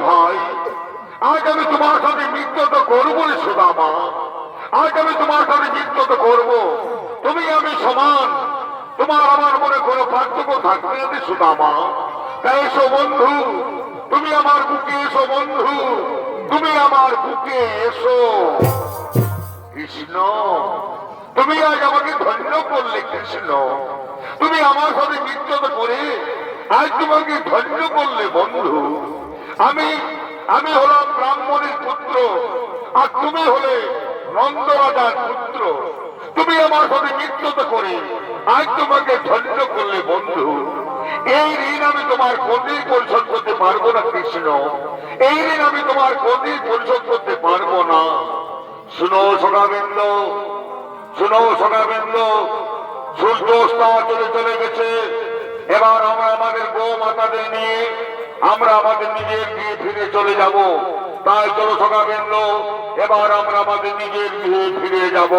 ভাই, আজ আমি তোমার সাথে মিত্রত করবো রে সুদামা, আজ আমি তোমার সাথে মিত্রত করবো। তুমি আমি সমান, তোমার আমার মনে কোনো পার্থক্য থাকবে না সুদামা। তাই এসো বন্ধু, তুমি আমার বুকে এসো বন্ধু, তুমি আমার বুকে এসো। কৃষ্ণ, তুমি আজ আমাকে ধন্য করলে কৃষ্ণ, তুমি আমার সাথে মিত্রত করে আজ তোমাকে ধন্য করলে বন্ধু। আমি আমি হলাম ব্রাহ্মণের পুত্র, আর তুমি হলে নন্দ রাজার পুত্র। তুমি আমার সাথে মিত্রতা করে আজ তোমাকে ধন্য করলে বন্ধু। এই ঋণ আমি তোমার কোনদিন পরিশোধ করতে পারবো না কৃষ্ণ, এই ঋণ আমি তোমার কোনদিন পরিশোধ করতে পারবো না। শুনো সখাবৃন্দ, শুনো সখাবৃন্দ, সূর্য চলে গেছে। এবার আমরা আমাদের গো মাতাদের নিয়ে আমরা আমাদের নিজের গৃহে ফিরে চলে যাব। তাই চলো সখাবৃন্দ, এবার আমরা আমাদের নিজের গৃহে ফিরে যাব।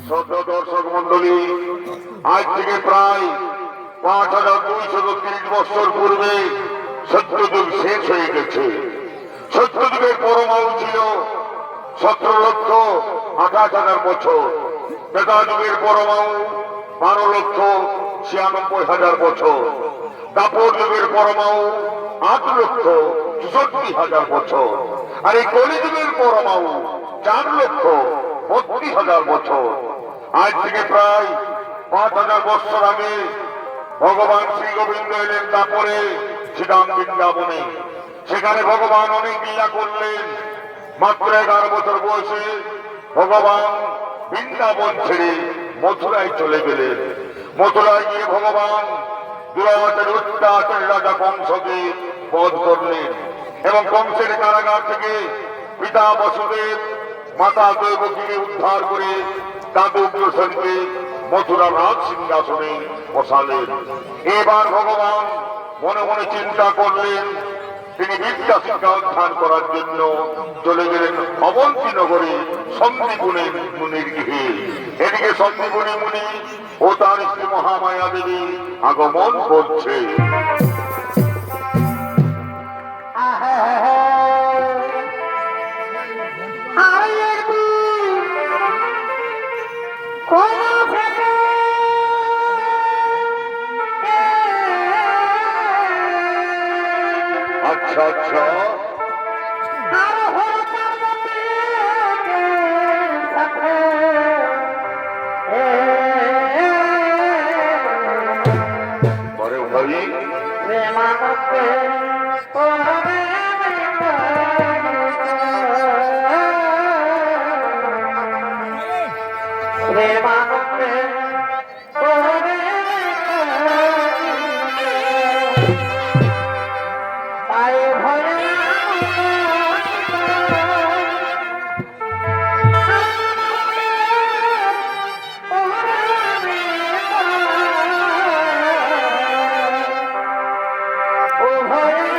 শ্রদ্ধা দর্শক মন্ডলী, আজ থেকে প্রায় 5230 বছর পূর্বে সত্যযুগ শেষ হয়ে গেছে। সত্যযুগের পরমায়ু ছিল 17,28,000 বছর। ত্রেতা যুগের পরমায়ু 12,96,000 বছর। দাপর যুগের পরমায়ু 8,64,000 বছর। আর এই কলিযুগের পরমায়ু 4,32,000 বছর। আজ থেকে প্রায় 5,000 বছর আগে ভগবান শ্রী গোবিন্দ এলেন দাপরে শ্রীরাম বৃন্দাবনে। সেখানে ভগবান অনেক লীলা করলেন। মাত্র 11 বছর বয়সে ভগবান বৃন্দাবন ছেড়ে মথুরায় চলে গেলেন। মথুরায় গিয়ে ভগবান দুরাচারী অত্যাচারী রাজা কংসকে বধ করলেন এবং কংসের কারাগার থেকে পিতা বসুদেব মাতা দৈবকীকে উদ্ধার করে তাদের উগ্রসেনকে মথুরা রাজ সিংহাসনে বসালেন। এবার ভগবান মনে মনে চিন্তা করলেন, তিনি বিদ্যা শিক্ষা অধ্যয়ন করার জন্য চলে গেলেন অবন্তী নগরে সন্দীপুনি মুনির গৃহে। এদিকে সন্দীপুনি মুনি ও তার স্ত্রী মহামায়া দেবী আগমন করছে। আচ্ছা আচ্ছা, বড় ভাই Oh,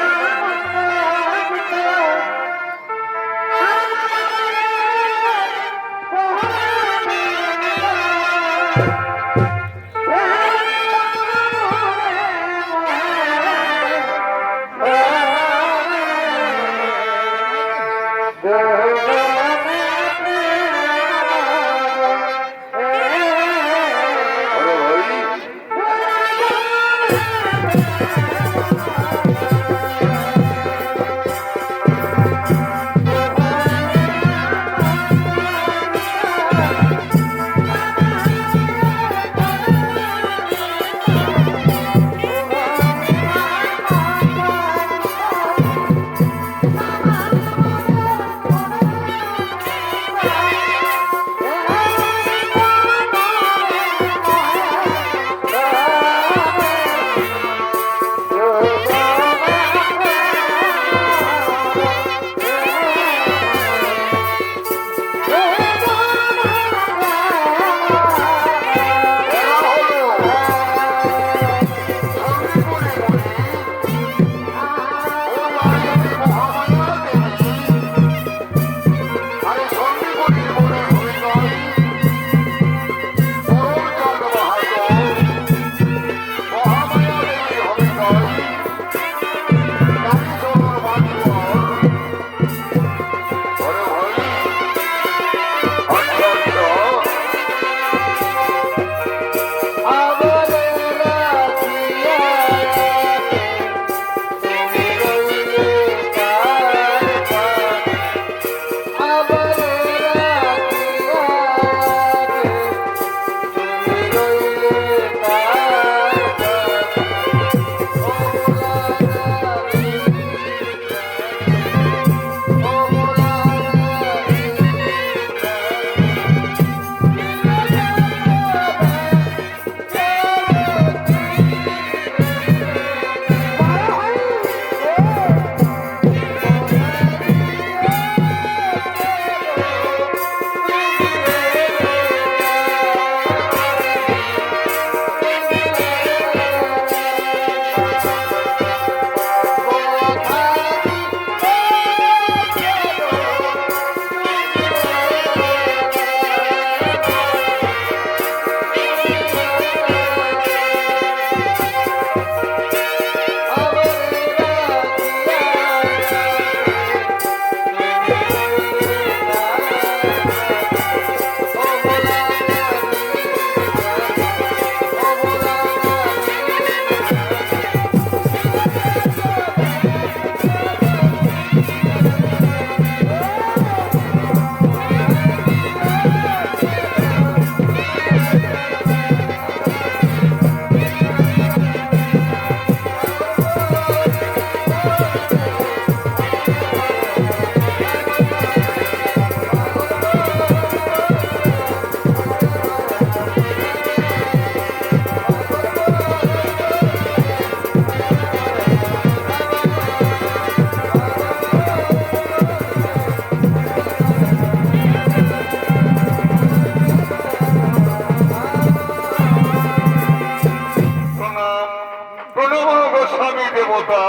দেবতা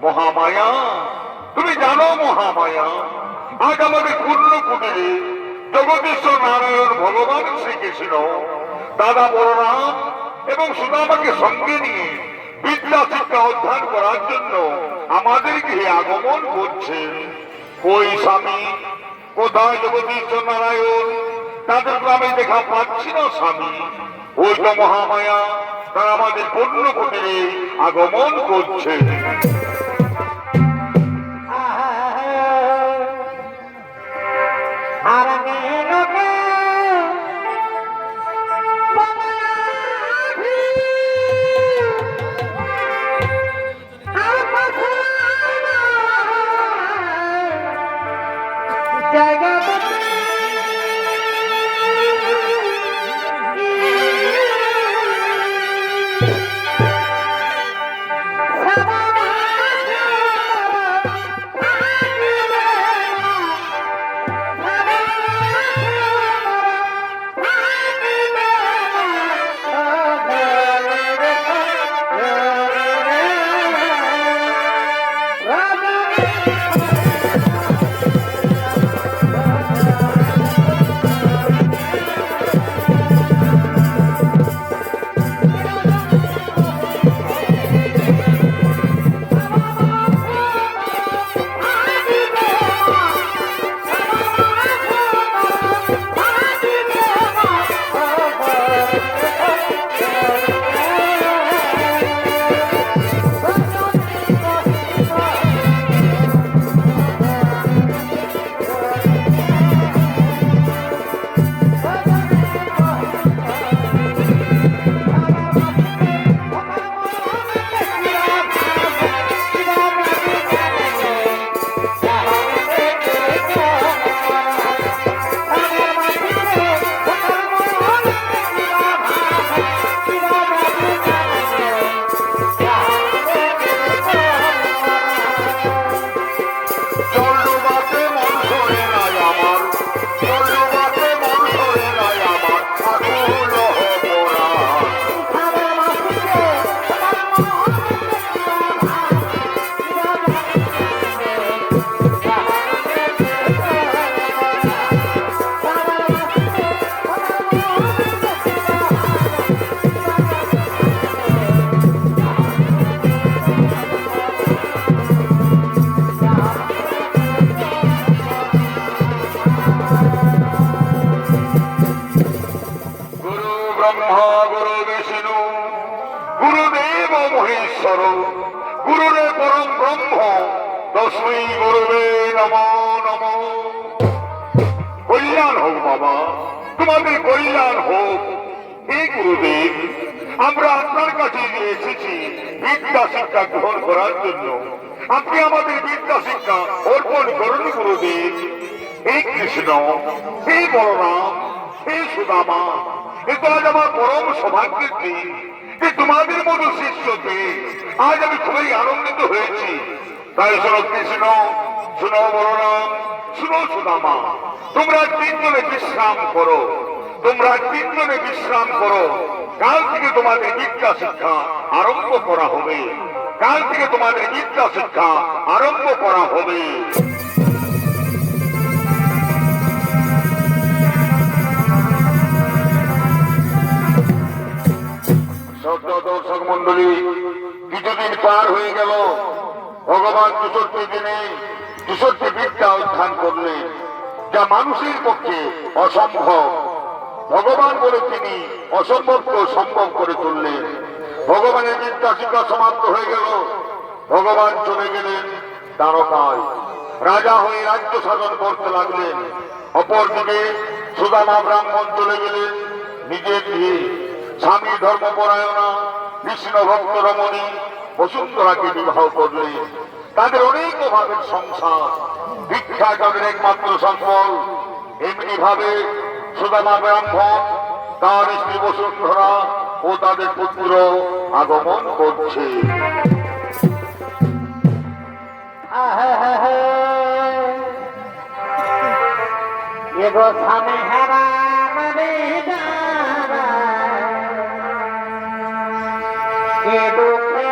মহামায়া, তুমি জানো মহামায়া, আজ আমাদের পূর্ণ কুটিরে জগদীশ্বর নারায়ণ ভগবান শ্রীকৃষ্ণ দাদা বলরাম এবং সুদামাকে সঙ্গে নিয়ে বিদ্যা শিক্ষা অধ্যয়ন করার জন্য আমাদের গৃহে আগমন করছেন। কই স্বামী, কোথায় জগদীশ্বর নারায়ণ? তাদের গ্রামে দেখা পাচ্ছি না স্বামী। ওই তো মহামায়া, তারা আমাদের পূর্ণ কুটিরে আগমন করছে। মহেশ্বর গুরুরে পরম ব্রহ্ম তস্মৈ গুরুবে নমো নমো। কল্যাণ হোক বাবা, তোমাদের কল্যাণ হোক। হে গুরুদেব, আমরা আপনার কাছে এসেছি বিদ্যা শিক্ষা গ্রহণ করার জন্য। আপনি আমাদের বিদ্যা শিক্ষা অর্পণ করুন গুরুদেব। হে কৃষ্ণ, হে বলরাম, হে সুদামা, এ তো আজ আমার পরম সৌভাগ্যের দিন যে তোমাদের মতো শিষ্যতে আজ আমি খুবই আনন্দিত হয়েছি। তাই শোনো কৃষ্ণ, শোনো বলরাম, শোনো সুদামা, তোমরা তিনজনে বিশ্রাম করো, তোমরা তিনজনে বিশ্রাম করো। কাল থেকে তোমাদের বিদ্যা শিক্ষা আরম্ভ করা হবে, কাল থেকে তোমাদের বিদ্যা শিক্ষা আরম্ভ করা হবে। দর্শক মন্ডলী, কিছুদিন পার হয়ে গেল, ভগবান 64 দিনে 64টি বিদ্যা অধ্যয়ন করলেন, যা মানুষের পক্ষে অসম্ভব। ভগবান বলে তিনি অসম্ভবকে সম্ভব করে তুললেন। ভগবানের বিদ্যা শিক্ষা সমাপ্ত হয়ে গেল, ভগবান চলে গেলেন দ্বারকায়, রাজা হয়ে রাজ্য শাসন করতে লাগলেন। অপরদিকে সুদামা ব্রাহ্মণ চলে গেলেন নিজের গৃহে। স্বামী ধর্মপরায়ণা কৃষ্ণ ভক্ত রমণী বসুন্ধরাকে বিবাহ করলেন। তাদের অনেক অভাবের সংসার, ভিক্ষা তাদের একমাত্র সম্বল। এমনি ভাবে সুদামা ব্রাহ্মণ, তার স্ত্রী বসুন্ধরা ও তাদের পুত্র আগমন করছে। স্বামী হারা দুঃখে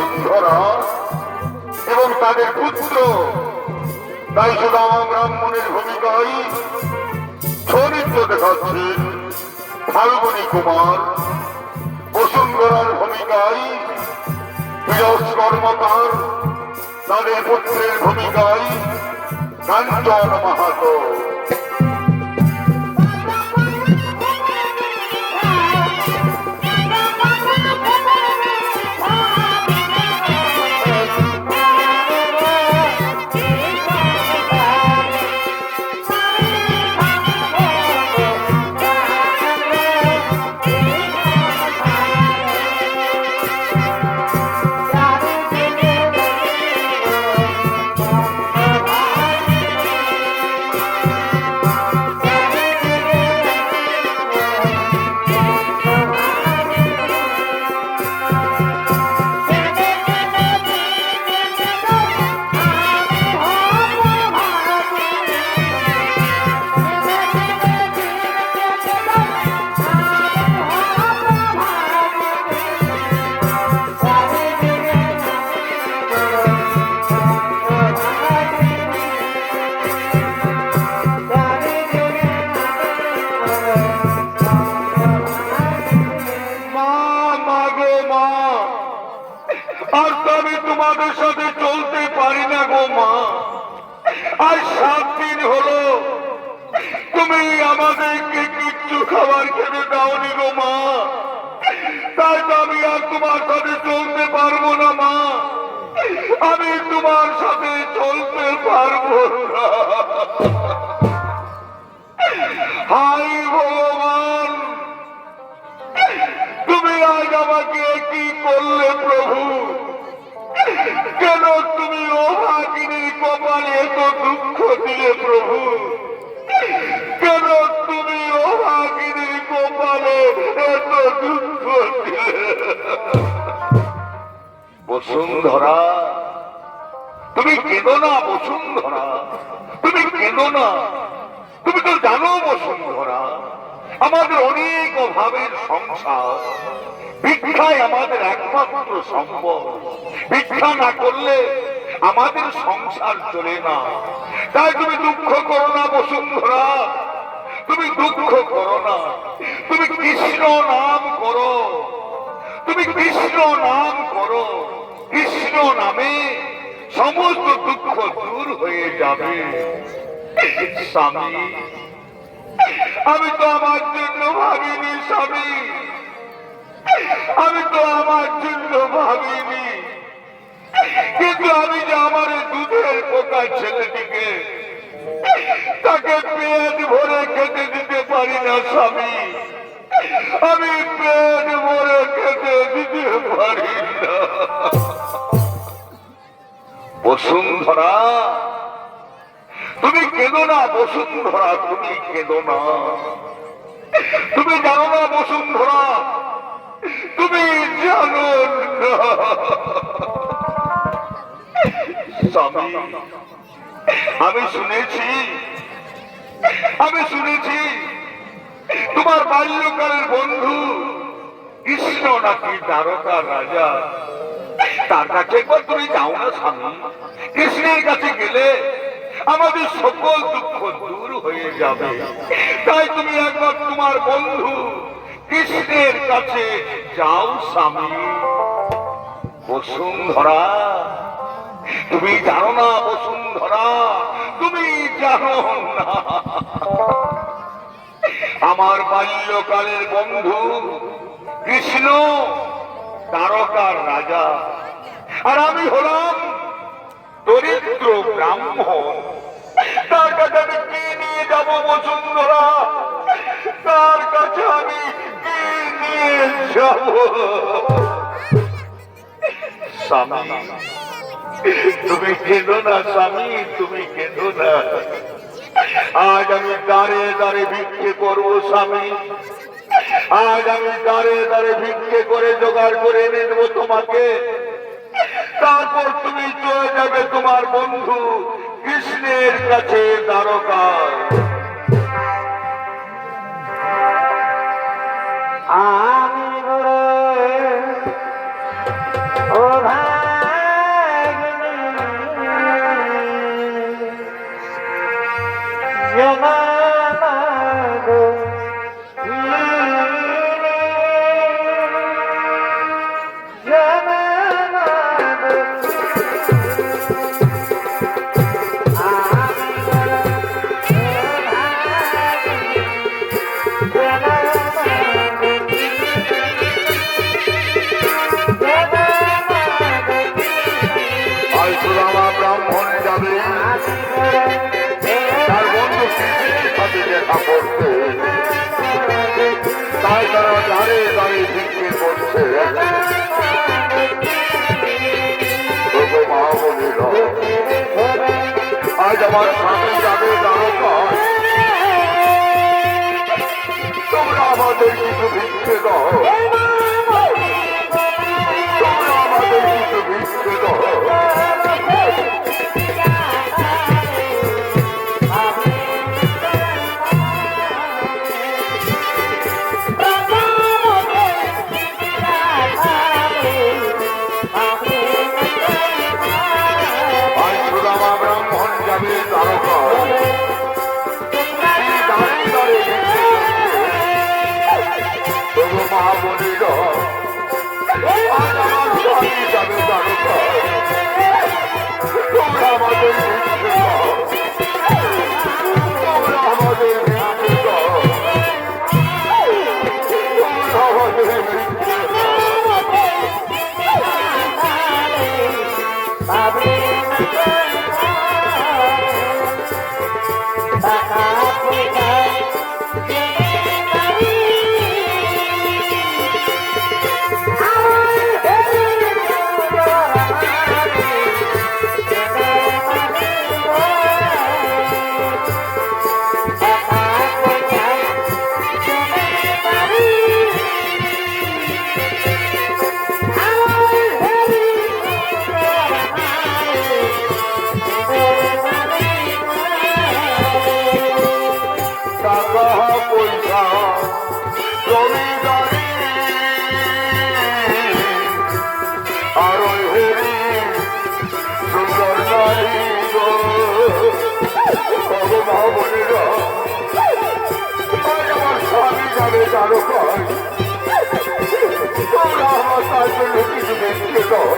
বসুন্ধরা এবং তাদের পুত্র তাই সুদামা ব্রাহ্মণের ভূমিকায় চরিত্র দেখাচ্ছেন ফাল্গুনী কুমার, বসুন্ধরার ভূমিকায় বিরস কর্মকার, তাদের পুত্রের ভূমিকায় কাঞ্চন মাহাতো। তোমাদের সাথে চলতে পারি না গো মা। আর 7 দিন হলো তুমি আমাদেরকে কিচ্ছু খাবার খেতে দাওনি গো মা। তাই তো আমি আর তোমার সাথে চলতে পারবো না মা। আমি তোমার সাথে চলতে পারবো না। হাই ভগবান, তুমি আজ আমাকে কি করলে প্রভু? কেন তুমি অভাগিনীর কপালে এত দুঃখ দিলে প্রভু? কেন তুমি অভাগিনীর কপালে এত দুঃখ দিলে? বসুন্ধরা, তুমি কেঁদো না বসুন্ধরা, তুমি কেঁদো না। তুমি তো জানো বসুন্ধরা, আমাদের অনেক অভাবের সংসার, ভিক্ষাই আমাদের একমাত্র সম্ভব। ভিক্ষা না করলে আমাদের সংসার চলে না। তাই তুমি দুঃখ করো না বসুন্ধরা, তুমি দুঃখ করো না। তুমি কৃষ্ণ নাম করো, তুমি কৃষ্ণ নাম করো। কৃষ্ণ নামে সমস্ত দুঃখ দূর হয়ে যাবে। স্বামী, আমি তো আমার জন্য ভাবিনি স্বামী, আমি তো আমার জন্য ভাবিনি। কিন্তু আমি যে আমার দুধের পোকা ছেলেটিকে তাকে পেট ভরে খেতে দিতে পারি না স্বামী। আমি পেট ভরে খেতে দিতে পারি না। বসুন্ধরা, তুমি কেঁদো না বসুন্ধরা, তুমি কেঁদো না। তুমি জানো না বসুন্ধরা, তুমি জানো না। স্বামী, আমি শুনেছি তোমার বাল্যকালের বন্ধু কৃষ্ণ নাকি দ্বারকার রাজা। তার কাছে একবার তুমি যাও না স্বামী। কৃষ্ণের কাছে গেলে আমাদের সকল দুঃখ দূর হয়ে যাবে। তাই তুমি একবার তোমার বন্ধু কৃষ্ণের কাছে যাও স্বামী। বসুন্ধরা, তুমি জানো না বসুন্ধরা, তুমি জানো না। আমার বাল্যকালের বন্ধু কৃষ্ণ দ্বারকার রাজা, আর আমি হলাম দরিদ্র ব্রাহ্মণ। তার কাছে আমি কি নিয়ে যাব বসুন্ধরা? তার কাছে আমি কি নিয়ে যাব? স্বামী, তুমি কেঁদো না স্বামী, তুমি কেঁদো না। আজ আমি দাঁড়ে দাঁড়ে ভিক্ষে করবো স্বামী। আজ আমি দাঁড়ে দাঁড়ে ভিক্ষে করে জোগাড় করে এনে দেবো তোমাকে। তারপর তুমি চলে যাবে তোমার বন্ধু কৃষ্ণের কাছে দ্বারকায়। আমি ও ভাই আছে তবু মা বলিল আজ আমার স্বামী যাবে দ্বারকায় তোমরা আমাদের কিছু ভিক্ষে দাও তোমরা আমাদের কিছু ভিক্ষে দাও মহাবলীর আজ আমার স্বামী যাবে দ্বারকায় তোমরা আমাদের ভিক্ষে দাও তোমরা আমাদের ভিক্ষে দাও তোমরা আমাদের ভিক্ষে দ্বারকায় তোমরা আমার তার জন্য কিছু ভিক্ষে দাও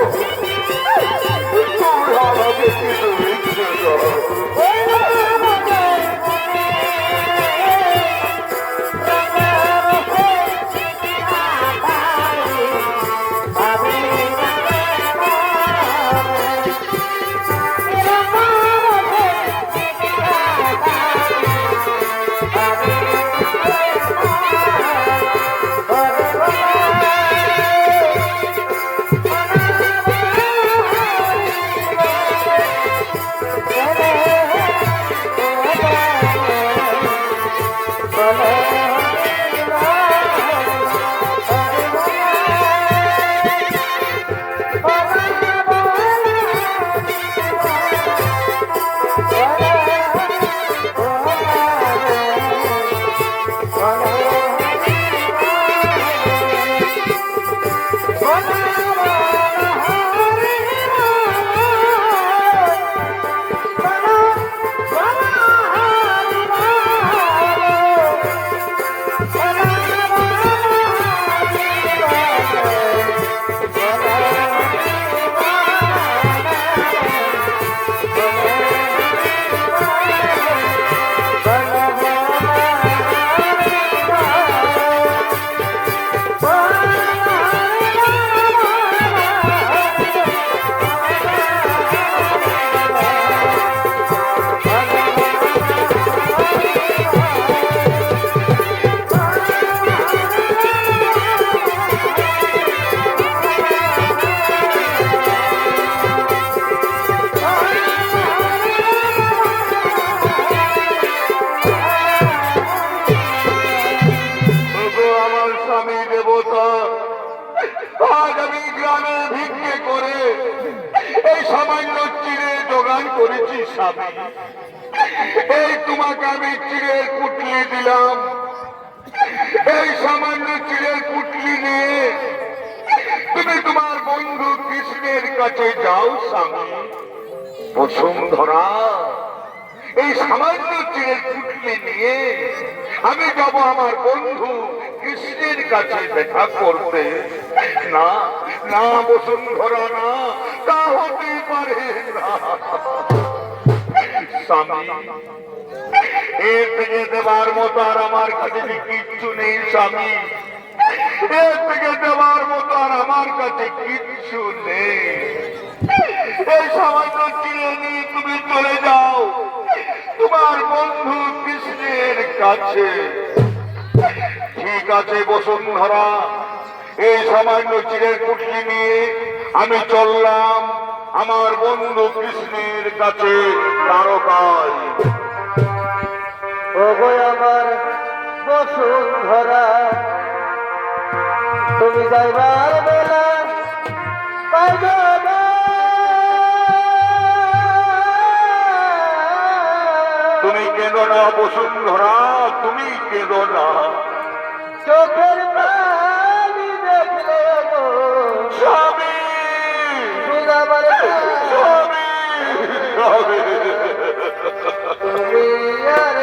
তোমরা আমাকে কিছু ভিক্ষে দাও আজ আমি গ্রামে ভিক্ষে করে এই সামান্য চিড়ে জোগান করেছি স্বামী এই তোমাকে আমি চিড়ের পুটলি দিলাম এই সামান্য চিড়ের পুটলি নিয়ে তুমি তোমার বন্ধু কৃষ্ণের কাছে যাও স্বামী বসুন্ধরা এই সামান্য চিড়ের পুটলি নিয়ে আমি যাব আমার বন্ধু কৃষ্ণের কাছে দেখা করতে না না বসুন্ধরা না তা হতে পারে না স্বামী এর থেকে দেবার মতো আর আমার কাছে কিচ্ছু নেই স্বামী এর থেকে দেবার মতো আর আমার কাছে কিচ্ছু নেই এই সামান্য চিড়ে নিয়ে তুমি চলে যাও তোমার বন্ধু কৃষ্ণের কাছে ঠিক আছে বসুন্ধরা এই সামান্য চিরের কুটকি নিয়ে আমি চললাম আমার বন্ধু কৃষ্ণের কাছে দ্বারকায়। ওগো আমার বসুন্ধরা, তুমি যাইবার বেলা পাইবে না। তুমি কেঁদো না বসুন্ধরা, তুমি কেঁদো না। চোখের পানি দেখলে গো স্বামী, সুদামার স্বামী, স্বামী। তুমি আর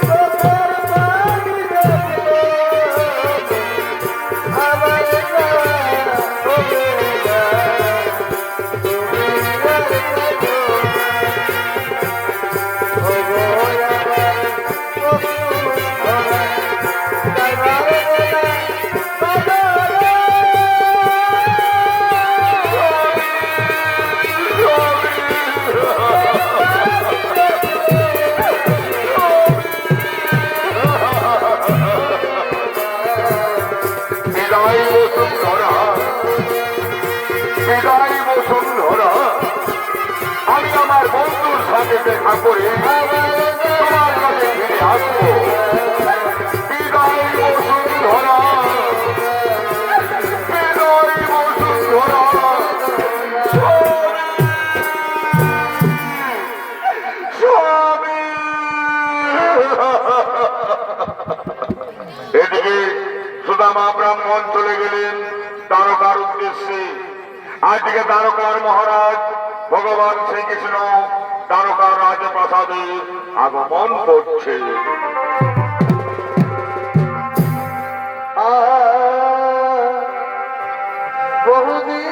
চোখের পানি দেখলে আমার হবে না। তুমি আর ওগো আমার বসুন্ধরা, যাইবার বেলা পাইবে না। বিদায় বসুন্ধরা, বিদায় বসুন্ধরা, আমি আমার বন্ধুর সাথে দেখা করে তোমার কাছে ফিরে আসবো। বিদায় বসুন্ধরা, বিদায় বসুন্ধরা। স্বামী, এদিকে সুদামা ব্রাহ্মণ চলে গেলেন দ্বারকার উদ্দেশ্যে। আজকে দ্বারকার মহারাজ ভগবান শ্রীকৃষ্ণ দ্বারকার রাজপ্রাসাদে আগমন করছে। বহুদিন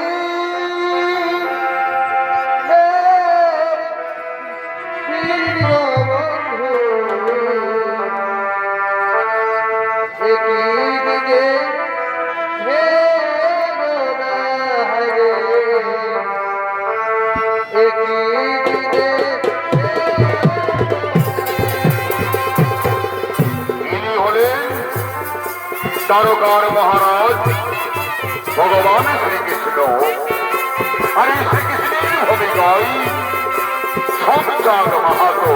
ইনি হলেন দ্বারকার মহারাজ ভগবান শ্রীকৃষ্ণ। আর এই শ্রীকৃষ্ণের ভূমিকায় সঞ্চার মাহাতো।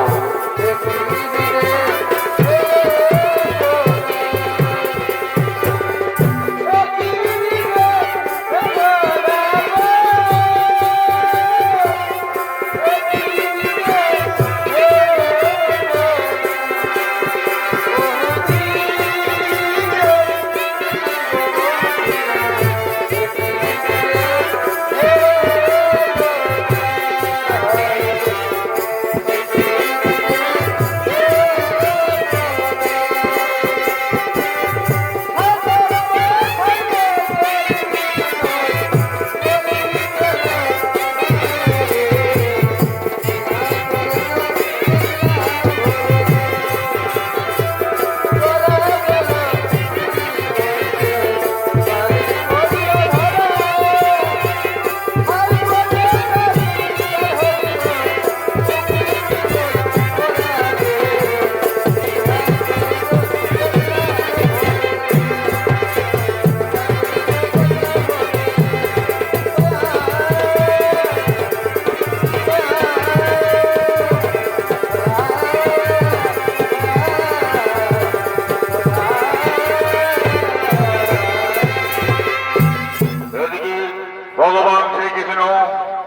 ভগবান শ্রীকৃষ্ণ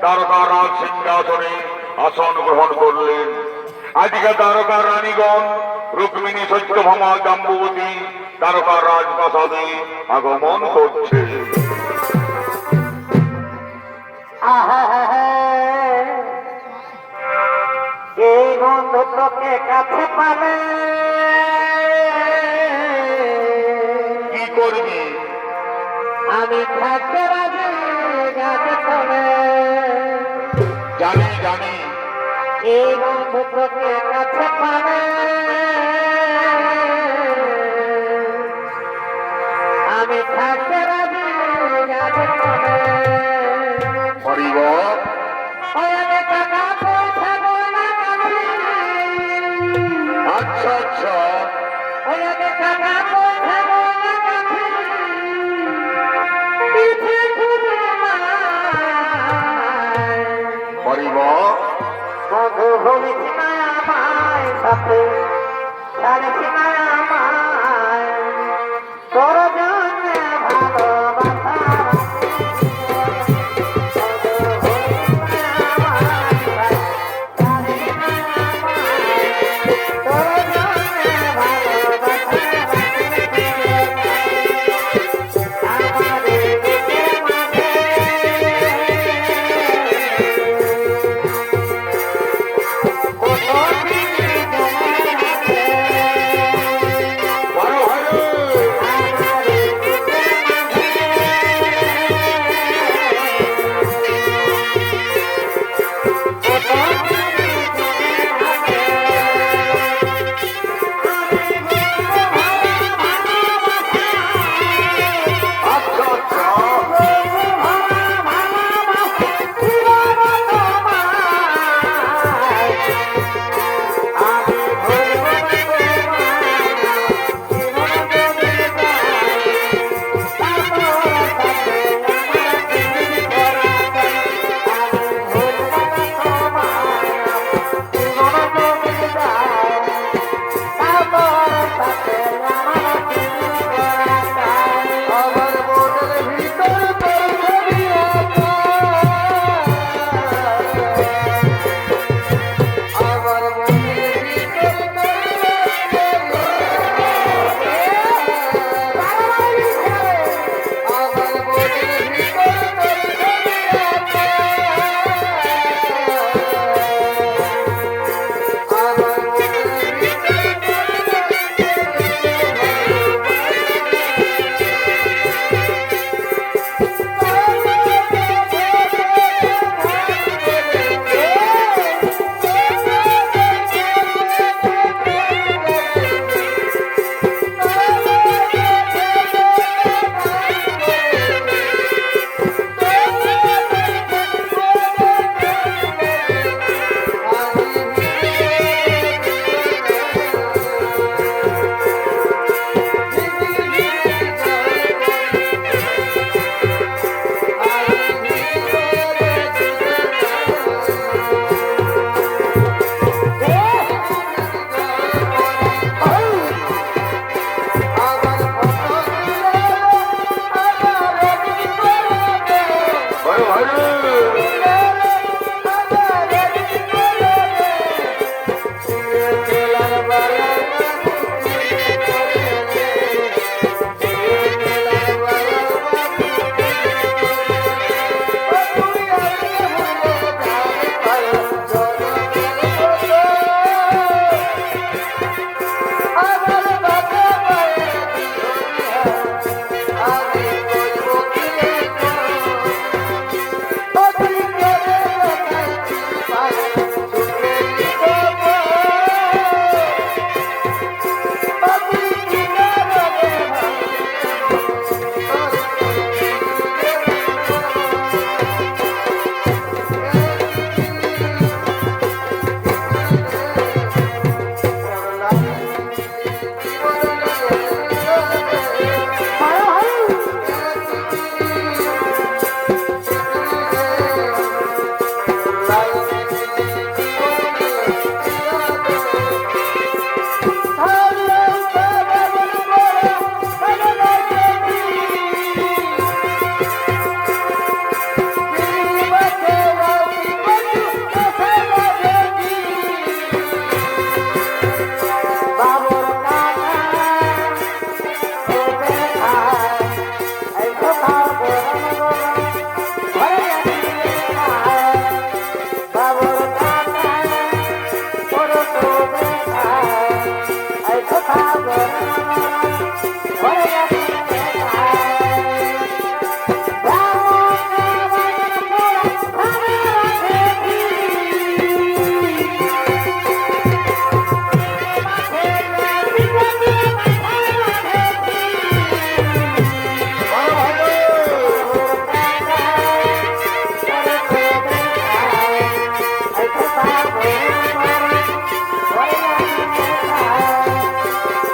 দ্বারকার রাজ সিংহাসনে আসন গ্রহণ করলেন। আজকে দ্বারকার রানীগণ রুক্মিণী সত্যভামা জাম্বুবতী দ্বারকার রাজপ্রাসাদে আগমন করছে। এই বন্ধু তোকে কাছে পাবে কি করবি? আমি থাকতে রাজি গাছে তবে। জানি জানি, এই বন্ধু তোকে কাছে পাবে আমি থাকতে রাজি গাছে তবে। হরিব। আমি টাকা পয়সা গয়না গাছি আচ্ছা আচ্ছা, ওই আগে টাকা পয়সা গয়না গাঁথি, পিঠে খুঁজে নাই। হরিব মধু বলেছি না আমায় সাথে, ছাড়েছি না আমায়, তোর জন্য ভালোবাসা। বড় ভাই আচ্ছা আচ্ছা আমার মনের ভিতর তোর ছবি আঁকা। আমার মনের ভিতর তোর ছবি আঁকা। আমার মনের ভিতর তোর ছবি আঁকা। আমার মনের বড় ভাই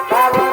Bye.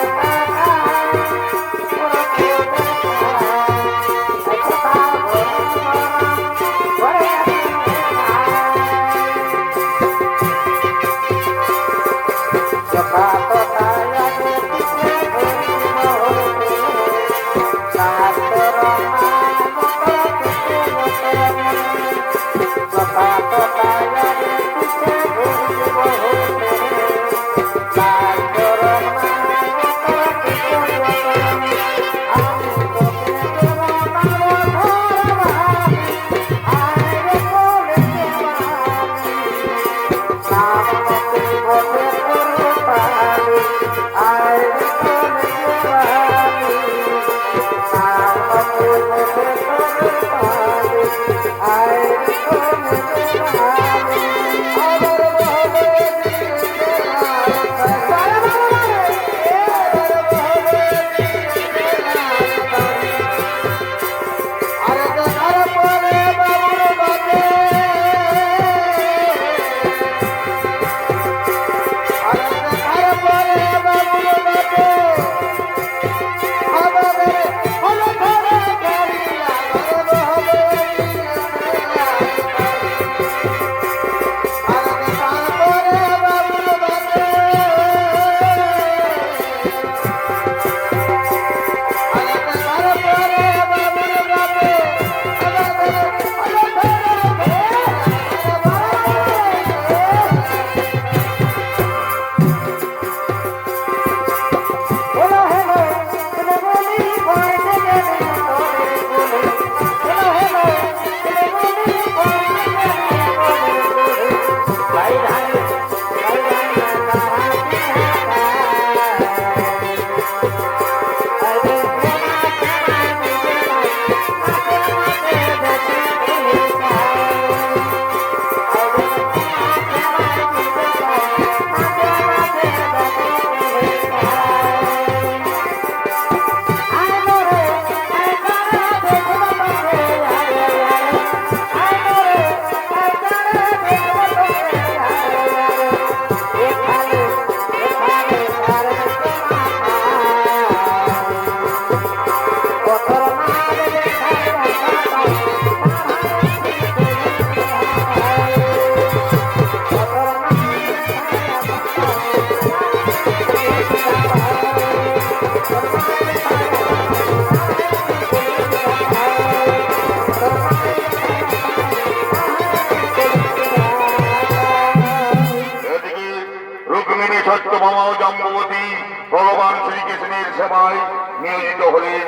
ভগবান শ্রীকৃষ্ণের সেবায় নিয়োজিত হলেন।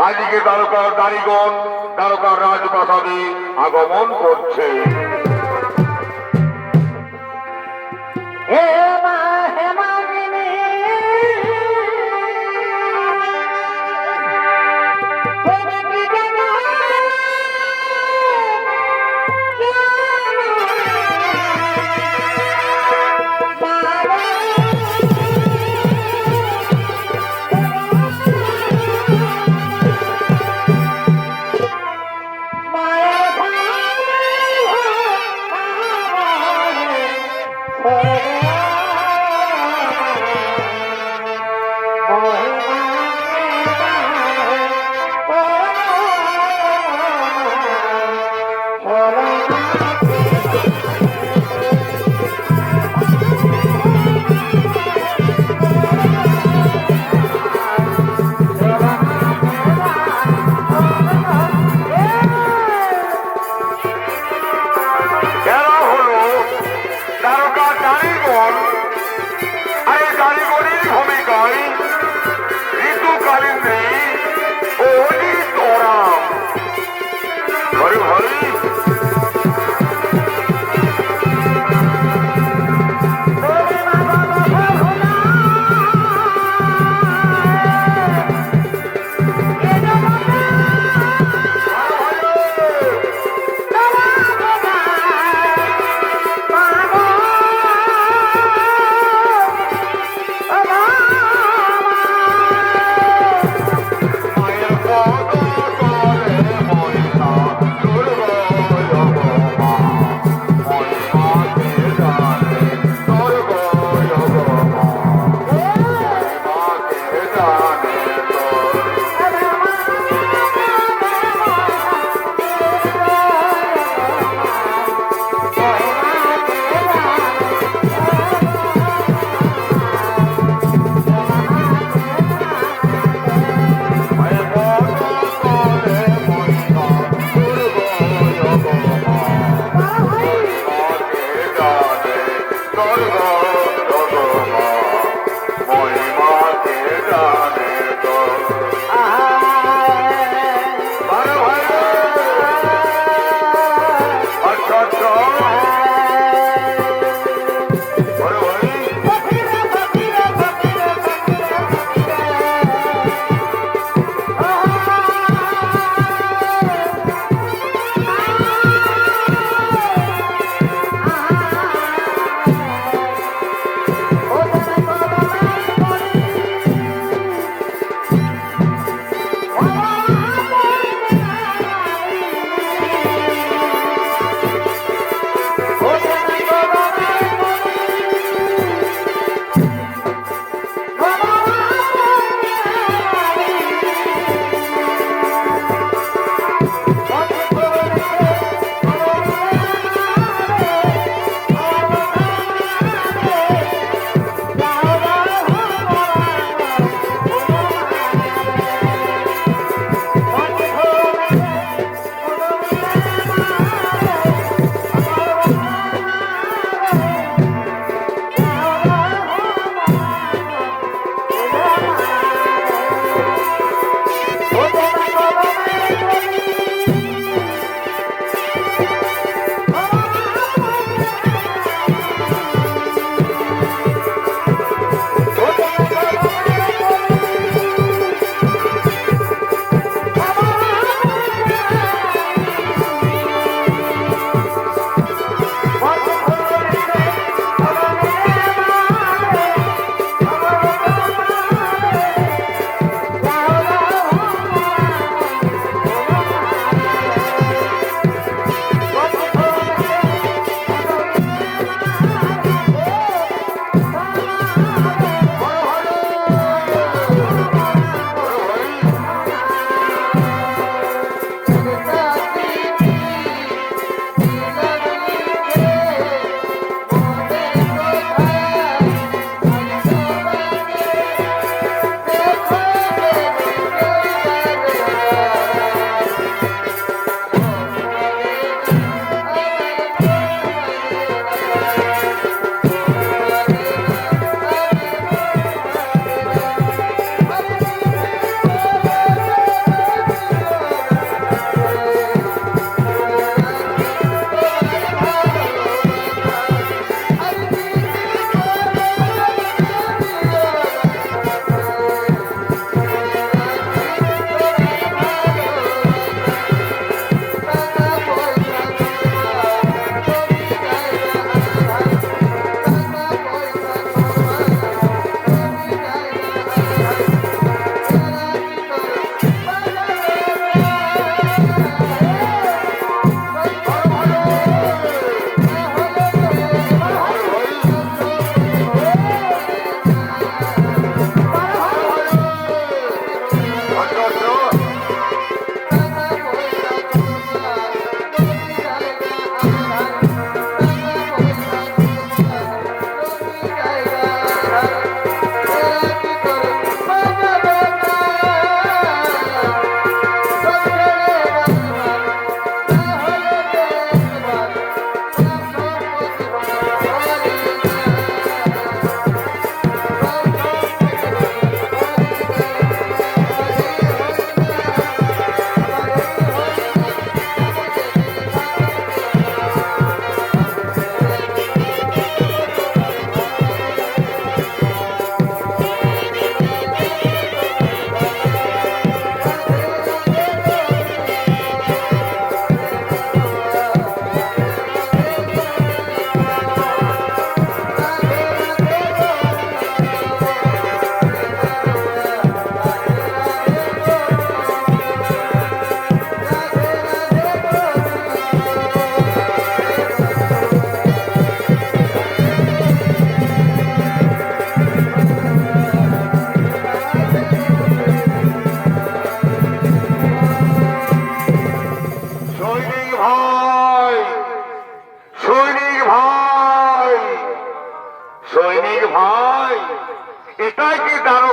আজকে দ্বারকার দারিগণ দ্বারকার রাজপ্রাসাদে আগমন করছে। হে মা হেমাঙ্গিনী তুমি কি জানো এরা হলো দ্বারকার দারিগণ। আর এই দারিগণের ভূমিকায়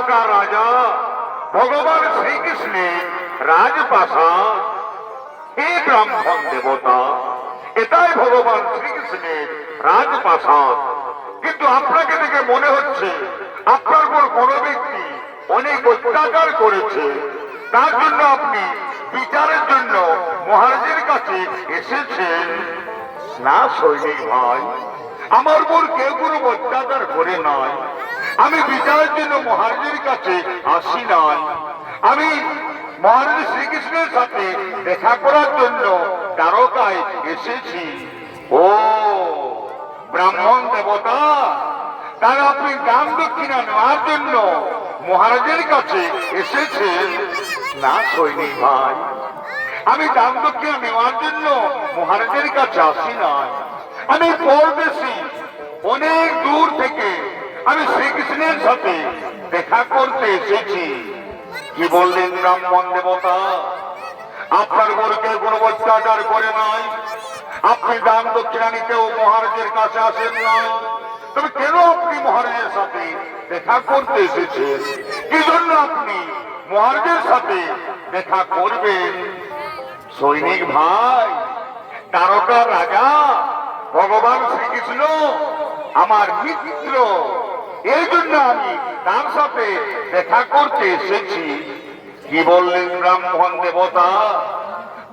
দ্বারকা রাজা ভগবান শ্রীকৃষ্ণের রাজপ্রাসাদ। হে ব্রাহ্মণ দেবতা, এটাই ভগবান শ্রীকৃষ্ণের রাজপ্রাসাদ। কিন্তু আপনাকে দেখে মনে হচ্ছে আপনার উপর কোনো ব্যক্তি অনেক অত্যাচার করেছে, তার জন্য আপনি বিচারের জন্য মহারাজের কাছে এসেছেন। না সৈনিক ভাই, আমার উপর কেউ কোনো অত্যাচার করে নাই। আমি বিচারের জন্য মহারাজের কাছে আসি নাই। আমি মহারাজ শ্রীকৃষ্ণের সাথে দেখা করার জন্য দ্বারকায় এসেছি। ও ব্রাহ্মণ দেবতা, তারা আপনি দান দক্ষিণা নেওয়ার জন্য মহারাজের কাছে এসেছেন। না সৈনিক ভাই, আমি দান দক্ষিণা নেওয়ার জন্য মহারাজের কাছে আসি নাই। আমি পরদেশী, অনেক দূর থেকে আমি শ্রীকৃষ্ণের সাথে দেখা করতে এসেছি। কি বললেন ব্রাহ্মণ দেবতা? আপনার উপরকে কোনো অত্যাচার করে নাই, আপনি দান দক্ষিণা নিতেও মহারাজের কাছে আসেন নাই, তবে কেন আপনি মহারাজের সাথে দেখা করতে এসেছেন? কি জন্য আপনি মহারাজের সাথে দেখা করবেন? সৈনিক ভাই, দ্বারকা রাজা ভগবান শ্রীকৃষ্ণ আমার মিত্র, এই জন্য আমি তার সাথে দেখা করতে এসেছি। কি বললেন ব্রাহ্মণ দেবতা?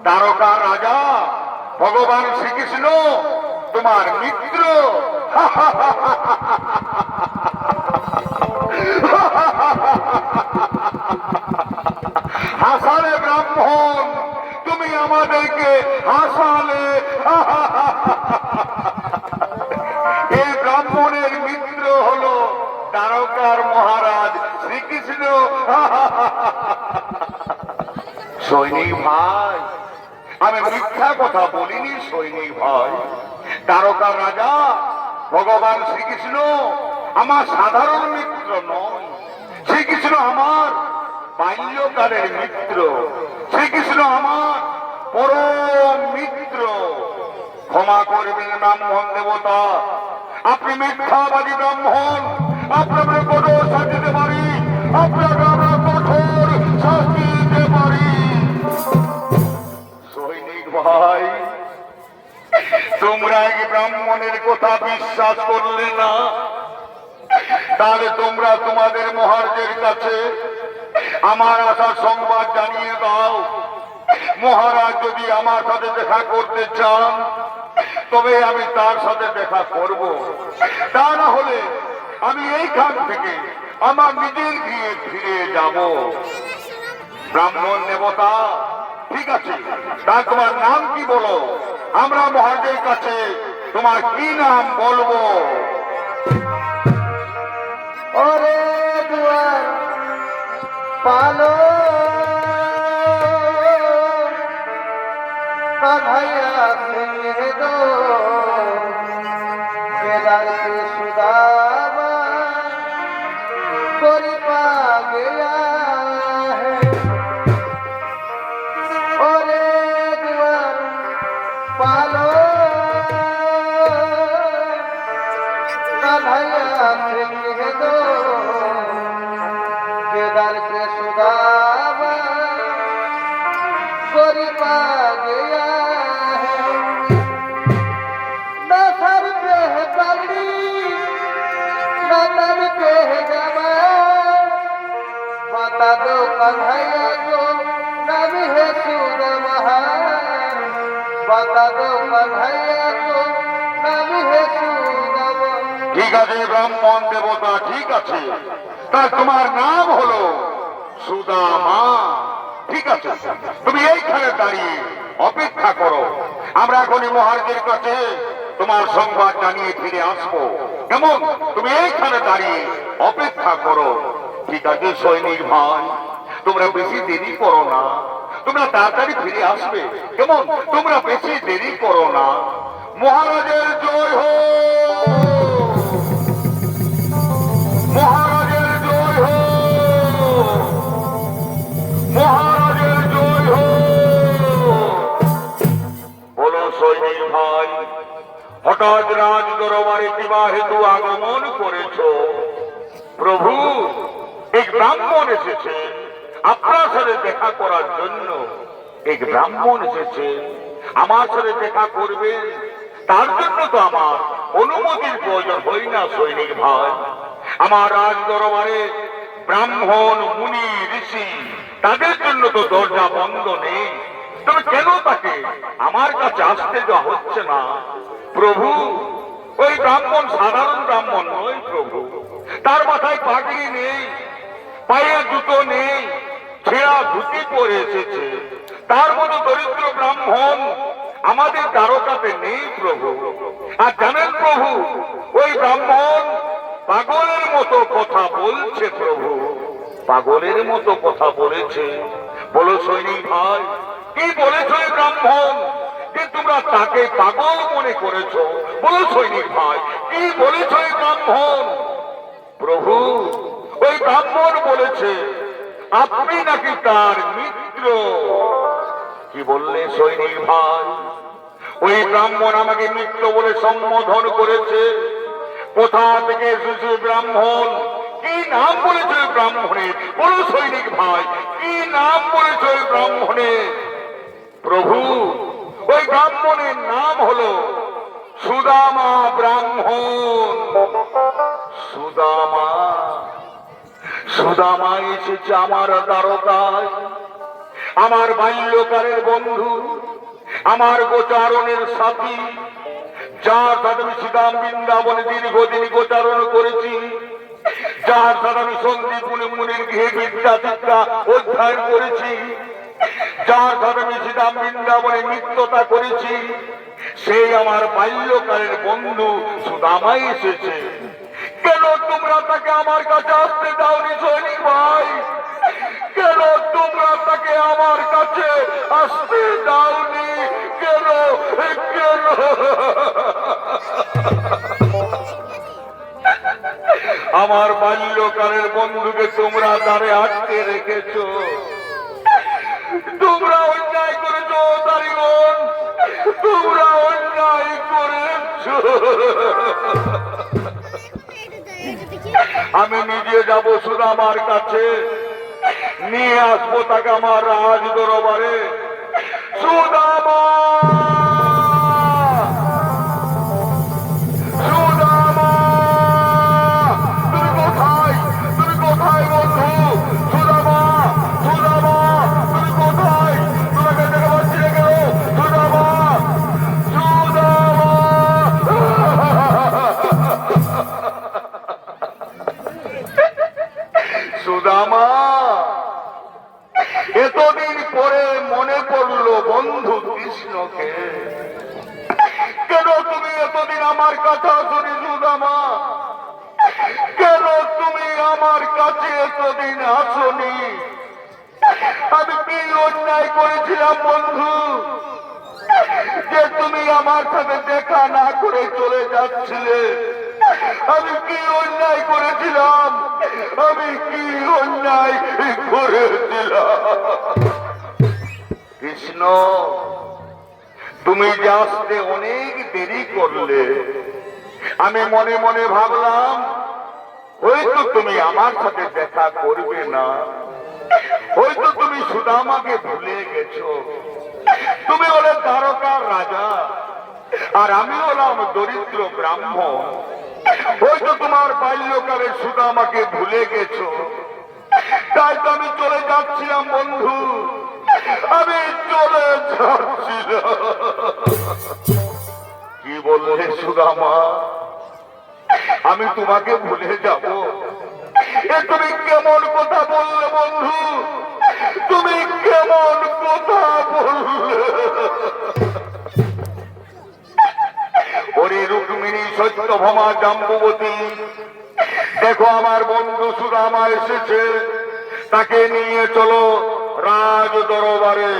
দ্বারকা রাজা ভগবান শ্রীকৃষ্ণ তোমার মিত্র? হাসালে ব্রাহ্মণ, তুমি আমাদেরকে হাসালে। এই ব্রাহ্মণের মিত্র হলো দ্বারকার মহারাজ শ্রীকৃষ্ণ। সৈনিক ভাই, আমি মিথ্যা কথা বলিনি সৈনিক ভাই। দ্বারকার রাজা ভগবান শ্রীকৃষ্ণ আমার সাধারণ মিত্র নয়। শ্রীকৃষ্ণ আমার বাল্যকালের মিত্র। শ্রীকৃষ্ণ আমার পরম মিত্র। ক্ষমা করবেন ব্রাহ্মণ দেবতা, আপনি মিথ্যাবাদী ব্রাহ্মণ। আপনাকে কঠোর শাস্তি দিতে পারি, আপনাকে আমরা কঠোর শাস্তি দিতে পারি। সৈনিক ভাই, তোমরা এই ব্রাহ্মণের কথা বিশ্বাস করলে না, তাহলে তোমরা তোমাদের মহারাজের কাছে আমার আসার সংবাদ জানিয়ে দাও। মহারাজ যদি আমার সাথে দেখা করতে চান, তবে আমি তার সাথে দেখা করব। তা না হলে আমি এইখান থেকে আমার নিজের গৃহে ফিরে যাব। ব্রাহ্মণ দেবতা, ঠিক আছে, তা তোমার নাম কি বলো? আমরা মহারাজের কাছে তোমার কি নাম বলবো? ওরে দুয়ার পালো কান্হাইয়া সিংহ দো কেদার के सुदामा कोरी पा गया है। ओरे दुआर पालो कान्हाइया सिंह दो केदार के सुदामा कोरी पा गया है। न सर पे है पगड़ी न तन पे है जमा, बता दो कन्हैया को नाम है सुदामा, बता दो कन्हैया को नाम है सुदामा। ঠিক আছে ব্রাহ্মণ দেবতা, ঠিক আছে, তা তোমার নাম হলো সুদামা। ঠিক আছে, তুমি এইখানে দাঁড়িয়ে অপেক্ষা করো। আমরা এখনই মহারাজের কাছে তোমার সংবাদ জানিয়ে ফিরে আসবো। কেমন? তুমি এইখানে দাঁড়িয়ে অপেক্ষা করো। ঠিক আছে সৈনিক ভাই, তোমরা বেশি দেরি করো না, তোমরা তাড়াতাড়ি ফিরে আসবে। কেমন? তোমরা বেশি দেরি করো না। মহারাজের জয় হোক, মহারাজের জয় হোক, মহারাজের জয় হোক। বলো সৈনিক ভাই, হঠাৎ রাজ দরবারে কিবা হেতু আগমন করেছ? প্রভু, এই এক ব্রাহ্মণ এসেছে আপনার সাথে দেখা করার জন্য। এক ব্রাহ্মণ এসেছে আমার সাথে দেখা করবেন, তার জন্য তো আমার অনুমতির প্রয়োজন হয় না সৈনিক ভাই। আমার রাজ দরবারে ব্রাহ্মণ মুনি ঋষি তাদের জন্য তো দরজা বন্ধ নেই, তবে কেন তাকে আমার কাছে আসতে দেওয়া হচ্ছে না? প্রভু, ওই ব্রাহ্মণ সাধারণ ব্রাহ্মণ নয় প্রভু, তার মাথায় পাগড়ি নেই, পায়ে জুতো নেই, ছেঁড়া ধুতি পরে এসেছে। তার মতো দরিদ্র ব্রাহ্মণ আমাদের দ্বারকাতে নেই প্রভু। আর জানেন প্রভু, ওই ব্রাহ্মণ পাগলের মতো কথা বলছে প্রভু, পাগলের মতো কথা বলেছে। বলো সৈনিক ভাই, কি বলেছ ওই ব্রাহ্মণ যে তোমরা তাকে পাগল মনে করেছো? বলো সৈনিক ভাই, কি বলেছ ওই ব্রাহ্মণ? প্রভু, ওই ব্রাহ্মণ বলেছে আপনি নাকি তার মিত্র। কি বললে সৈনিক ভাই? ওই ব্রাহ্মণ আমাকে মিত্র বলে সম্বোধন করেছে। কোথা থেকে এসেছে ব্রাহ্মণ? কি নাম বলেছে ওই ব্রাহ্মণের? বলো সৈনিক ভাই, কি নাম বলেছে ওই ব্রাহ্মণের? প্রভু, ওই ব্রাহ্মণের নাম হলো সুদামা ব্রাহ্মণ। সুদামা, সুদামা এসেছে আমার দ্বারকায়, আমার বাল্যকালের বন্ধু, আমার গোচারণের সাথী, যার সাথে আমি শ্রীরাম বৃন্দাবনে দীর্ঘদিন গোচারণ করেছি, যার সাথে আমি সন্দীপুর মুনির গৃহে বিদ্যা শিক্ষা অধ্যয়ন করেছি, যার সাথে আমি শ্রীরাম বৃন্দাবনে নিত্যতা করেছি, সেই আমার বাল্যকালের বন্ধু সুদামাই এসেছে। কেন তোমরা তাকে আমার কাছে আসতে দাওনি সৈনিক ভাই? কেন তোমরা তাকে আমার কাছে আসতে দাওনি? কেন কেন? আমার বাল্যকালের বন্ধুকে তোমরা দ্বারে আটকে রেখেছো। তোমরা অন্যায় করেছো দারিগণ, তোমরা অন্যায় করেছো। আমি নিজে যাব সুদামার কাছে, নিয়ে আসবো তাকে আমার রাজ দরবারে। সুদামা, সুদামা, তুমি কোথায়? তুমি কোথায় বন্ধু? সুদামা, সুদামা, তুমি কোথায়? তোমাকে দেখে পাচ্ছি না কেন? সুদামা, সুদামা। সুদামা, এতদিন পরে মনে পড়লো বন্ধু কৃষ্ণকে। কেন তুমি এতদিন আমার কাছে আসনি সুদামা? কেন তুমি আমার কাছে এতদিন আসনি? আমি কি অন্যায় করেছিলাম বন্ধু যে তুমি আমার সাথে দেখা না করে চলে যাচ্ছিলে? আমি কি অন্যায় করেছিলাম? আমি কি অন্যায় করেছিলাম? কৃষ্ণ, তুমি যে আসতে অনেক দেরি করলে। আমি মনে মনে ভাবলাম হয়তো তুমি আমার সাথে দেখা করবে না, হয়তো তুমি সুদামাকে ভুলে গেছো। তুমি হলে দ্বারকার রাজা, আর আমি হলাম দরিদ্র ব্রাহ্মণ। হয়তো তোমার বাল্যকালে সুদামাকে ভুলে গেছো, তাই তো আমি চলে যাচ্ছিলাম বন্ধু, আমি চলে যাচ্ছিলাম। কি বললে সুদামা? আমি তোমাকে ভুলে যাব? এ তুমি কেমন কথা বললে বন্ধু? তুমি কেমন কথা বললে? ওরে রুক্মিণী, সত্যভামা, জাম্বুবতী, দেখো আমার বন্ধু সুদামা এসেছে, তাকে নিয়ে চলো রাজ দরবারে।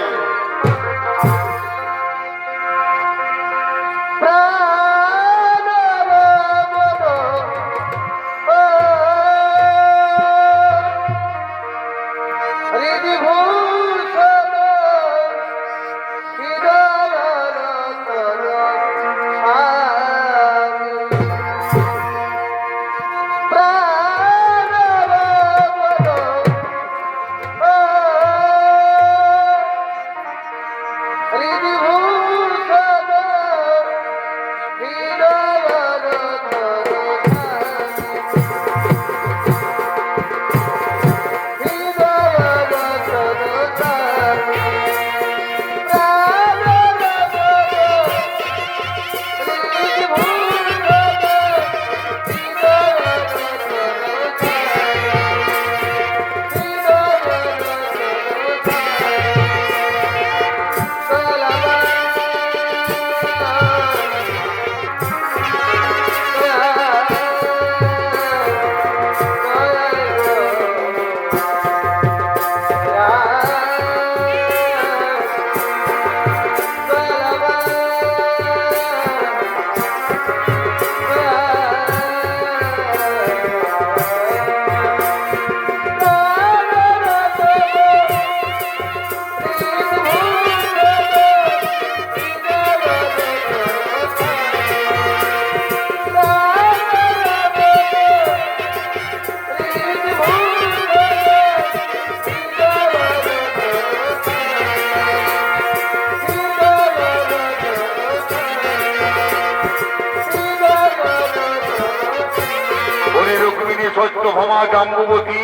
বলে রুক্মিণী সত্যভামা জাম্বুবতী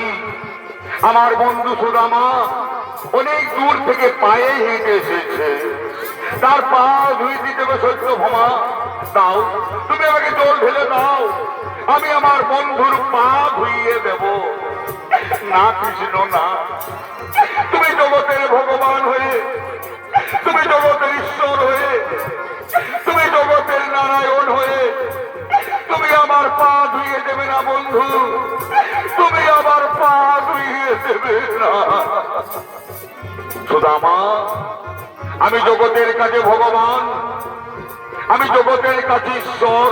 আমার বন্ধু সুদামা অনেক দূর থেকে পায়ে হেঁটে এসেছে, তার পা ধুয়ে দিতে হবে। সত্যভামা দাও, তুমি আমাকে জল ঢেলে দাও, আমি আমার বন্ধুর পা ধুইয়ে দেব। না কৃষ্ণ না, তুমি জগতের ভগবান হয়ে, তুমি জগতের ঈশ্বর হয়ে, তুমি জগতের নারায়ণ হয়ে তুমি আমার পা ধুইয়ে দেবে না বন্ধু, তুমি আমার পা ধুইয়ে দেবে না। সুদামা, আমি জগতের কাছে ভগবান, আমি জগতের কাছে ঈশ্বর,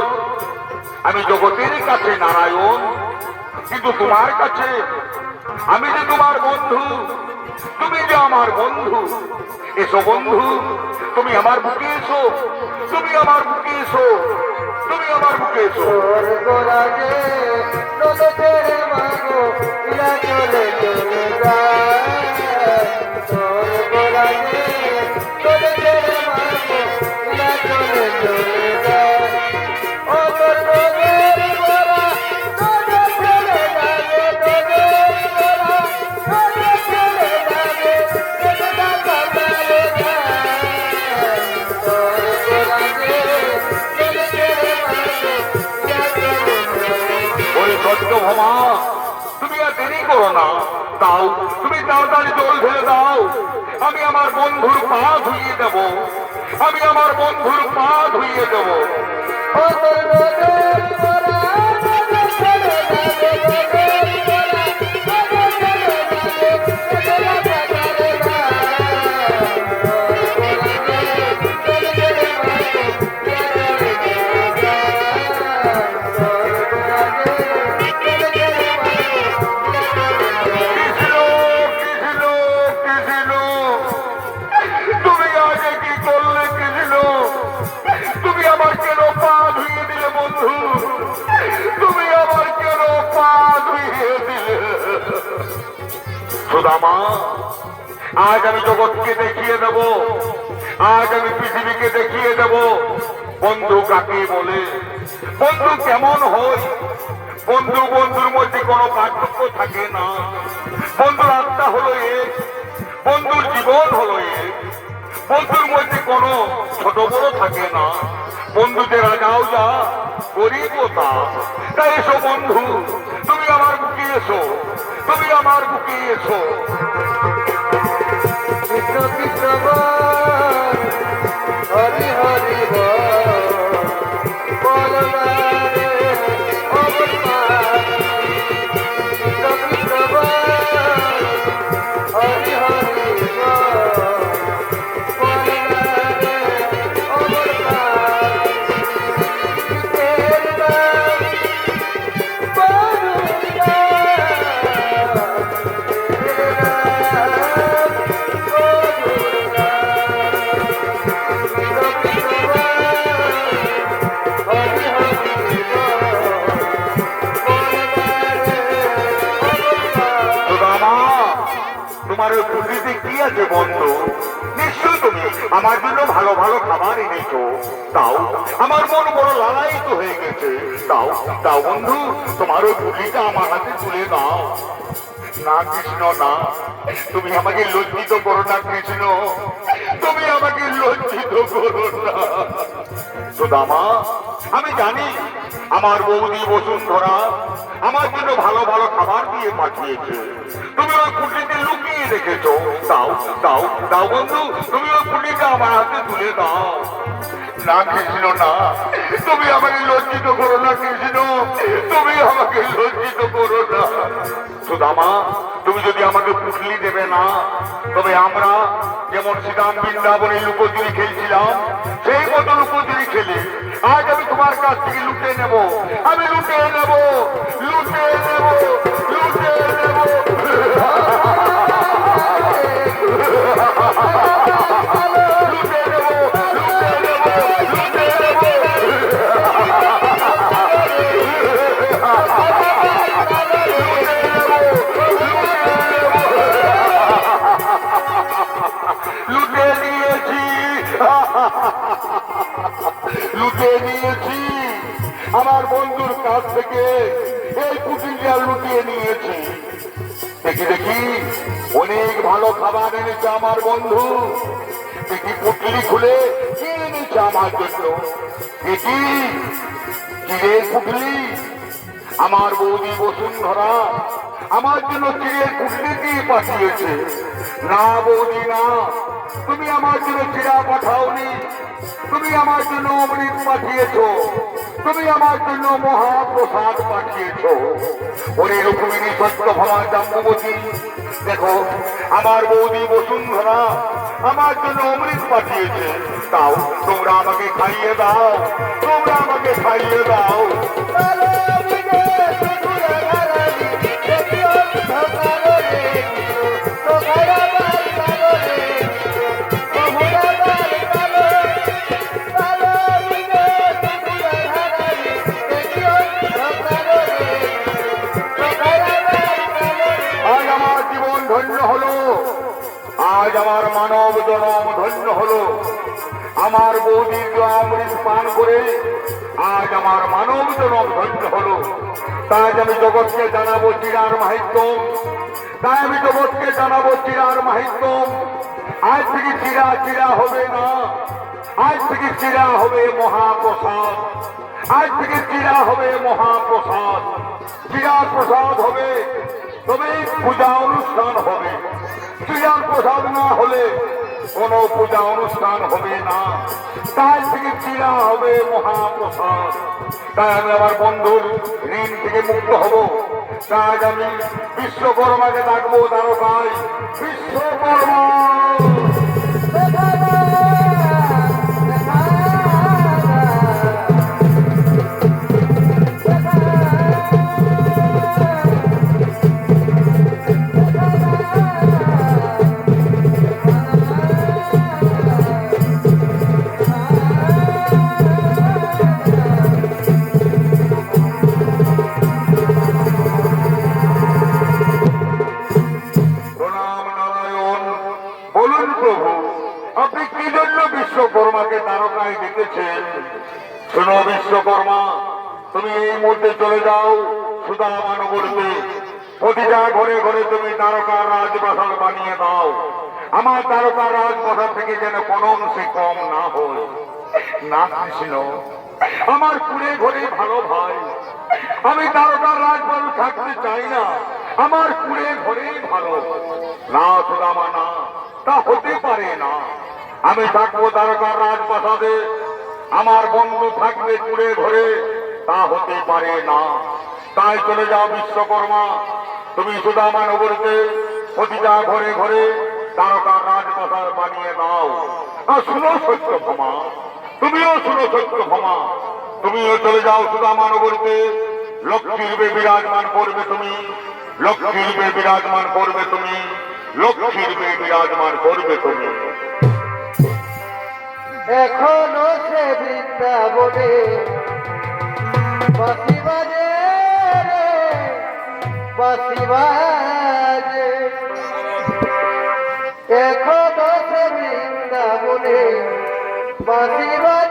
আমি জগতের কাছে নারায়ণ, কিন্তু তোমার কাছে আমি যে তোমার বন্ধু, তুমি যে আমার বন্ধু। এসো বন্ধু, তুমি আমার বুকে এসো, তুমি আমার বুকে এসো, তুমি আমার বুকে এসো। গোরাগে তোলে তেরে মাগো ইলা চলে চলে যায়, তোর গোরাগে তোলে তেরে মাগো ইলা চলে চলে যায়। ও তোর গোরের গোরা তোরে চলে যাবে, তোরে গোরা তোরে চলে যাবে, তোরে দাদা চলে যায়। তোর গোরাগে তোলে তেরে মাগো ইলা চলে চলে যায়। ওই সত্যভামা, তুমি আর দেরি করো না, দাও, তুমি তাড়াতাড়ি জল ঢেলে দাও, আমি আমার বন্ধুর পা ধুইয়ে দেব, আমি আমার বন্ধুর পা ধুইয়ে দেব। ও তোর গোরের গোরা তোরে চলে যাবে, গোরের গোরা তোরে চলে যাবে, তোরে দাদা চলে যায়। তোর গোরাগে তোলে তেরে মাগো ইলা চলে চলে যায়, তোর গোরাগে তোলে তেরে মাগো ইলা চলে চলে যায়। কৃষ্ণ, কৃষ্ণ, কৃষ্ণ, তুমি আগে কি করলে কৃষ্ণ? তুমি আমার কেন পা ধুইয়ে দিলে বন্ধু? তুমি আমার কেন পা ধুইয়ে দিলে? সুদামা, আজ আমি জগৎকে দেখিয়ে দেব, আজ আমি পৃথিবীকে দেখিয়ে দেব বন্ধু কাকে বলে, বন্ধু কেমন হয়। বন্ধু বন্ধুর মধ্যে কোনো পার্থক্য থাকে না, বন্ধুর আত্মা হলো এক, বন্ধুর জীবন হলো এক, বন্ধুর মধ্যে কোনো ছোট বড় থাকে না, বন্ধুতে রাজাও যা গরিবও তা। তাই এসো বন্ধু, তুমি আমার বুকে এসো, তুমি আমার বুকে এসো। কৃষ্ণ কৃষ্ণ বল, হরি হরি বল, বল না রে অমর পাখি। কৃষ্ণ কৃষ্ণ বল, হরি হরি বল, বল না রে অমর পাখি। কৃষ্ণের নাম বলুনা, কৃষ্ণের নাম বলুনা। কৃষ্ণ কৃষ্ণ বল, হরি হরি বল, বল না রে অমর পাখি। সুদামা, তোমার ওই পুঁজিতে কি আছে বন্ধু? নিশ্চয় তুমি আমার জন্য ভালো ভালো খাবার এনেছো, তাও আমার মন বড় লালায়িত হয়ে গেছে। দাও দাও বন্ধু, তোমার ওই পুঁজিটা আমার হাতে তুলে দাও। না কৃষ্ণ না, তুমি আমাকে লজ্জিত করো না কৃষ্ণ, তুমি আমাকে লজ্জিত করো না। সুদামা, আমি জানি আমার বৌদি বসুন্ধরা আমার জন্য ভালো ভালো খাবার দিয়ে পাঠিয়েছে, তুমি ওই পুঁটিতে লুকিয়ে রেখেছো। দাও দাও দাও বন্ধু, তুমি ওই পুঁটিটা আমার হাতে তুলে দাও। না কৃষ্ণ না, তুমি আমাকে লজ্জিত করো না কৃষ্ণ, তুমি আমাকে লজ্জিত করো না। সুদামা, তুমি যদি আমাকে পুটলি দেবে না, তবে আমরা যেমন শ্রীরাম বৃন্দাবনে লুকোচুরি খেলছিলাম, সেই মতো লুকোচুরি খেলে আজ আমি তোমার কাছ থেকে লুটে নেব, আমি লুটে নেব, লুটে নেব, লুটে নেব। লুটে নিয়েছি, লুটে নিয়েছি আমার বন্ধুর কাছ থেকে এই পুটলিটা লুটিয়ে নিয়েছি। দেখি দেখি অনেক ভালো খাবার এনেছে আমার বন্ধু। দেখি পুটলি খুলে কি এনেছে আমার জন্য। দেখি চিড়ের পুটলি, আমার বৌদি বসুন্ধরা আমার জন্য চিড়ের পুটলি দিয়ে পাঠিয়েছে। না বৌদি না, তুমি আমার জন্য চিড়া পাঠাওনি, তুমি আমার জন্য অমৃত পাঠিয়েছো, তুমি আমার জন্য মহাপ্রসাদ পাঠিয়েছো। ওরে রুক্মিণী সত্যভামা জাম্বুবতী, দেখো আমার বৌদি বসুন্ধরা আমার জন্য অমৃত পাঠিয়েছে। তাও তোমরা আমাকে খাইয়ে দাও, তোমরা আমাকে খাইয়ে দাও। আজ আমার জীবন ধন্য হলো, আজ আমার মানব জনম ধন্য হলো। আমার বৌদির অমৃত পান করে আজ আমার মানব জনম ধন্য হলো। তাই আমি জগৎকে জানাবো চিরার মাহিত্যম, তাই আমি জগৎকে জানাবো চিরার মাহিত্যম। আজ থেকে চিরা চিরা হবে না, আজ থেকে চিরা হবে মহাপ্রসাদ, আজ থেকে চিরা হবে মহাপ্রসাদ। চিরার প্রসাদ হবে তবে পূজা অনুষ্ঠান হবে, চিরার প্রসাদ না হলে কোন পূজা অনুষ্ঠান হবে না। তাই থেকে চিরা হবে মহাপ্রসাদ। তাই আমি আমার বন্ধুর ঋণ থেকে মুক্ত হব। তাই আমি বিশ্বকর্মাকে ডাকবো দ্বারকায়, বিশ্বকর্মা। বলুন প্রভু, আপনি কি জন্য বিশ্বকর্মাকে দ্বারকায় ডেকেছেন? শোনো বিশ্বকর্মা, তুমি এই মুহূর্তে চলে যাও সুদামানগরীতে। প্রতিটা ঘরে ঘরে তুমি দ্বারকার রাজপ্রাসাদ বানিয়ে দাও। আমার দ্বারকার রাজপ্রাসাদ থেকে যেন কোনো অংশে কম না হয়। না কৃষ্ণ, আমার কুড়ে ঘরে ভালো ভাই, আমি দ্বারকার রাজপ্রাসাদ থাকতে চাই না, আমার কুড়ে ঘরেই ভালো। না সুদামা না, তা হতে পারে না। আমি থাকবো দ্বারকার রাজপ্রাসাদে, আমার বন্ধু থাকবে কুড়ে ঘরে, তা হতে পারে না। তাই চলে যাও বিশ্বকর্মা, তুমি সুদামা নগরীতে প্রতিটা ঘরে ঘরে দ্বারকার রাজপ্রাসাদ বানিয়ে দাও। আর শুনো সত্যভামা, তুমিও শুনো সত্যভামা, তুমিও চলে যাও সুদামা নগরীতে। লক্ষ্মী রূপে বিরাজমান করবে তুমি, লক্ষ্মী রূপে বিরাজমান করবে তুমি, লক্ষ্মী রূপে বিরাজমান করবে তুমি। এখনো সে বৃন্দাবনে বাঁশি বাজে রে, বাঁশি বাজে। এখনো সে বৃন্দাবনে বাঁশি বাজে।